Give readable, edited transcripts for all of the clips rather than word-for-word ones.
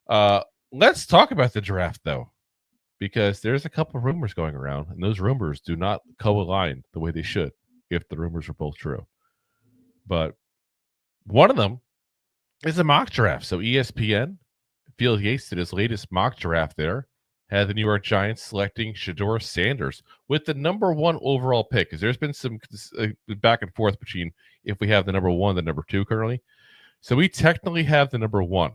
Uh, let's talk about the draft though, because there's a couple of rumors going around, and those rumors do not co-align the way they should if the rumors are both true. But one of them is a mock draft. So ESPN, Phil Yates did his latest mock draft there, had the New York Giants selecting Shedeur Sanders with the number one overall pick. Because there's been some back and forth between if we have the number one, the number two currently. So we technically have the number one.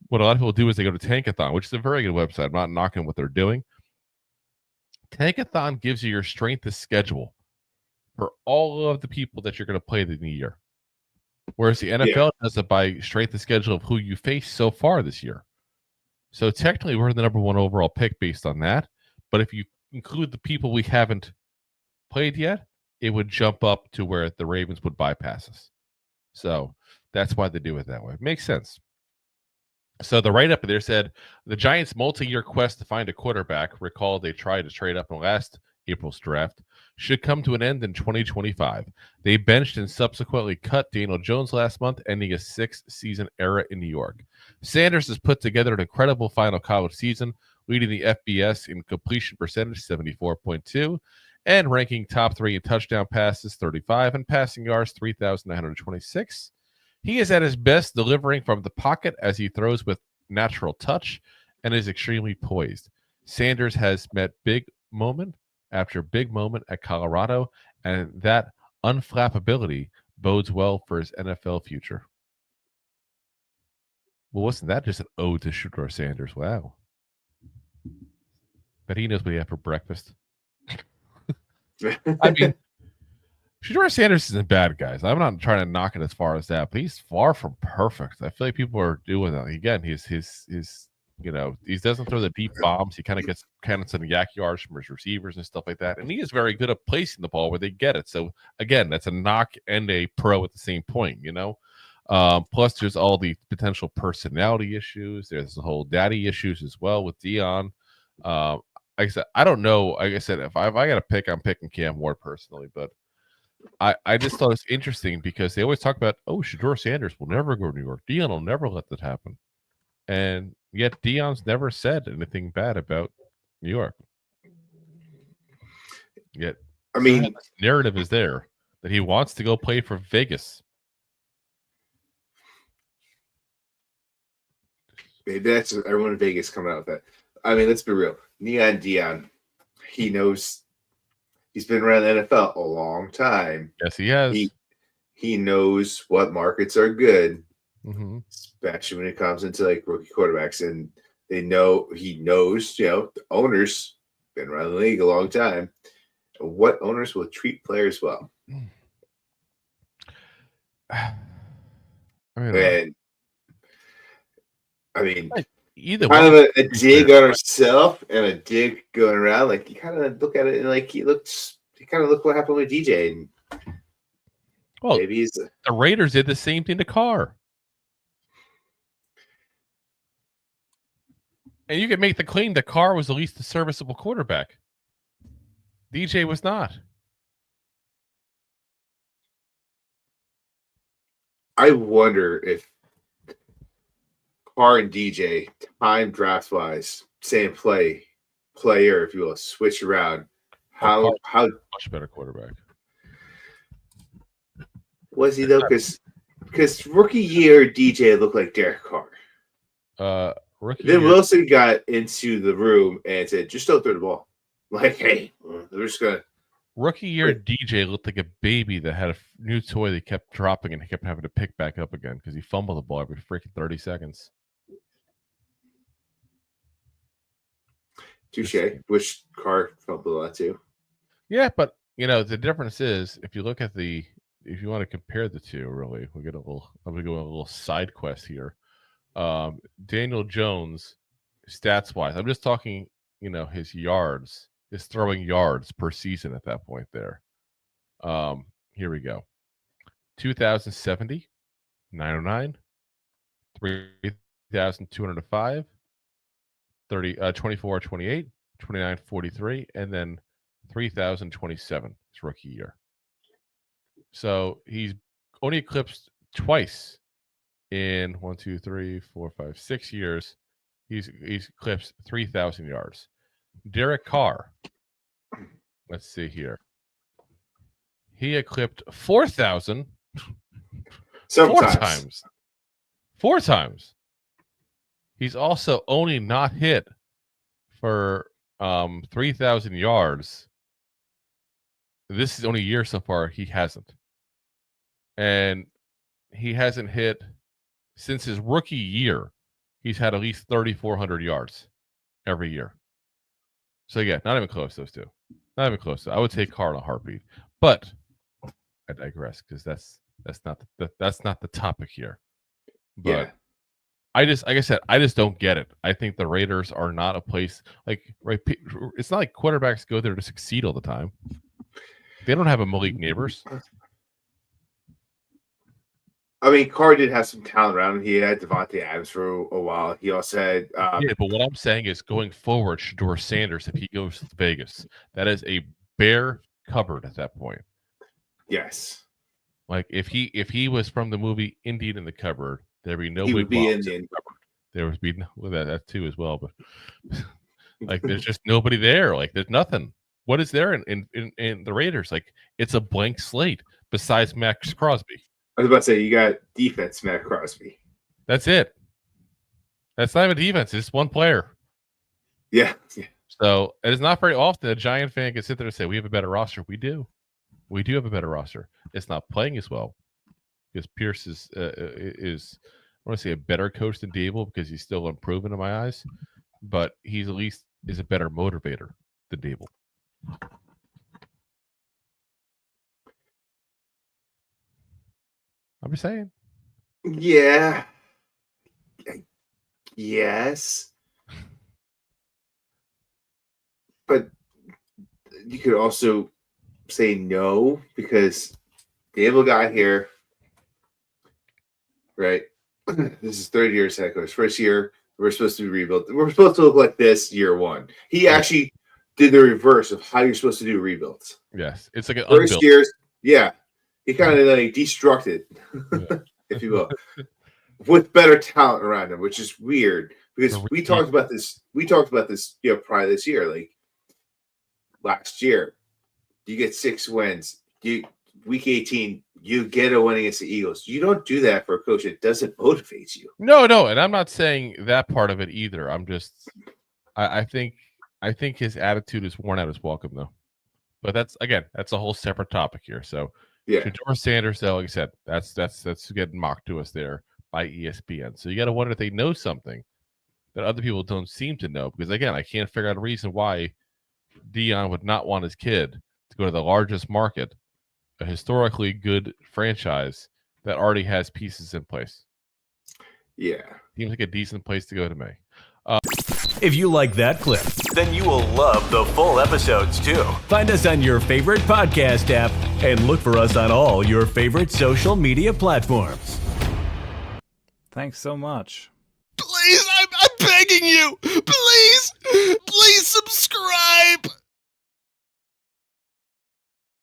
What a lot of people do is they go to Tankathon, which is a very good website. I'm not knocking what they're doing. Tankathon gives you your strength of schedule for all of the people that you're going to play in the year. Whereas the Yeah. NFL does it by strength of schedule of who you face so far this year. So technically, we're the number one overall pick based on that. But if you include the people we haven't played yet, it would jump up to where the Ravens would bypass us. So that's why they do it that way. It makes sense. So the write up there said the Giants' multi-year quest to find a quarterback, recall they tried to trade up in last April's draft, should come to an end in 2025. They benched and subsequently cut Daniel Jones last month, ending a six-season era in New York. Sanders has put together an incredible final college season, leading the FBS in completion percentage 74.2 and ranking top three in touchdown passes 35 and passing yards 3,926. He is at his best delivering from the pocket as he throws with natural touch and is extremely poised. Sanders has met big moment after big moment at Colorado, and that unflappability bodes well for his NFL future. Well, wasn't that just an ode to Shedeur Sanders? Wow. But he knows what he had for breakfast. I mean, Shedeur Sanders isn't bad, guys. I'm not trying to knock it as far as that, but he's far from perfect. I feel like people are doing that. Again, his he doesn't throw the deep bombs. He kind of gets some yak yards from his receivers and stuff like that. And he is very good at placing the ball where they get it. So again, that's a knock and a pro at the same point. Plus, there's all the potential personality issues. There's the whole daddy issues as well with Dion. Like I said, I don't know. Like I said, if I got to pick, I'm picking Cam Ward personally, but I just thought it's interesting because they always talk about, Shedeur Sanders will never go to New York. Dion will never let that happen. And yet Dion's never said anything bad about New York. Yet I mean, this narrative is there that he wants to go play for Vegas. maybe that's everyone in Vegas coming out with that. I mean, let's be real. Neon Dion, he knows he's been around the NFL a long time. Yes, he has. He knows what markets are good, especially when it comes into like rookie quarterbacks, and he knows the owners been around the league a long time. What owners will treat players well? And I mean, either kind of a dig on herself and a dig going around. Like you kind of look at it and like you kind of look what happened with DJ. And well, maybe the Raiders did the same thing to Carr. And you could make the claim that Carr was at least a serviceable quarterback. DJ was not. I wonder if Carr and DJ, time draft wise, same player, if you will, switch around. How much better quarterback was he though? Because rookie year DJ looked like Derek Carr. Then Wilson got into the room and said, "Just don't throw the ball." Like, hey, we're just gonna. Rookie year DJ looked like a baby that had a new toy that kept dropping and he kept having to pick back up again because he fumbled the ball every freaking 30 seconds. Touche. Which Carr fumbled a lot too. Yeah, but the difference is if you look at if you want to compare the two, really, I'm gonna go a little side quest here. Daniel Jones, stats wise, I'm just talking, his yards, his throwing yards per season at that point there. Here we go. 2,070, 909, 3,205, 24, 28, 29, 43, and then 3,027 his rookie year. So he's only eclipsed twice in 1, 2, 3, 4, 5, 6 years He's eclipsed 3,000 yards. Derek Carr. Let's see here. He eclipsed 4,000. Sometimes. Four times. He's also only not hit for 3,000 yards. This is only a year so far. He hasn't. And he hasn't hit since his rookie year. He's had at least 3,400 yards every year. So, yeah, not even close, those two. Not even close. I would take Carr in a heartbeat. But I digress because that's not the topic here. But yeah. I just don't get it. I think the Raiders are not a place right. It's not like quarterbacks go there to succeed all the time. They don't have a Malik Neighbors. I mean, Carr did have some talent around him. He had Devontae Adams for a while. He also had. Yeah, but what I'm saying is going forward, Shedeur Sanders, if he goes to Vegas, that is a bare cupboard at that point. Yes. Like if he was from the movie Indian in the Cupboard, there'd be no he big would be in the cupboard. There would be that too as well, but like there's just nobody there. Like there's nothing. What is there in the Raiders? Like it's a blank slate besides Max Crosby. I was about to say you got defense, Matt Crosby. That's it. That's not even defense. It's one player. Yeah. So it is not very often a Giant fan can sit there and say we have a better roster. We do. We do have a better roster. It's not playing as well because Pierce is I want to say a better coach than Dable because he's still improving in my eyes, but he's at least is a better motivator than Dable. I'm just saying. Yeah. Yes. But you could also say no because Dable got here, right? This is third year as head coach. First year, we're supposed to be rebuilt. We're supposed to look like this year one. He actually did the reverse of how you're supposed to do rebuilds. Yes. It's like an first unbuilt. years. Yeah. He kind of like destructed, if you will, with better talent around him, which is weird because we talked about this. We talked about this, prior this year. Like last year, you get 6 wins. Week 18, you get a win against the Eagles. You don't do that for a coach that doesn't motivate you. No, and I'm not saying that part of it either. I'm just, I think his attitude is worn out his welcome though. But that's a whole separate topic here. So. Yeah, Shedeur Sanders, though, like I said, that's getting mocked to us there by ESPN. So you got to wonder if they know something that other people don't seem to know. Because again, I can't figure out a reason why Dion would not want his kid to go to the largest market, a historically good franchise that already has pieces in place. Yeah, seems like a decent place to go to me. If you like that clip, then you will love the full episodes too. Find us on your favorite podcast app and look for us on all your favorite social media platforms. Thanks so much. Please, I'm begging you. Please subscribe.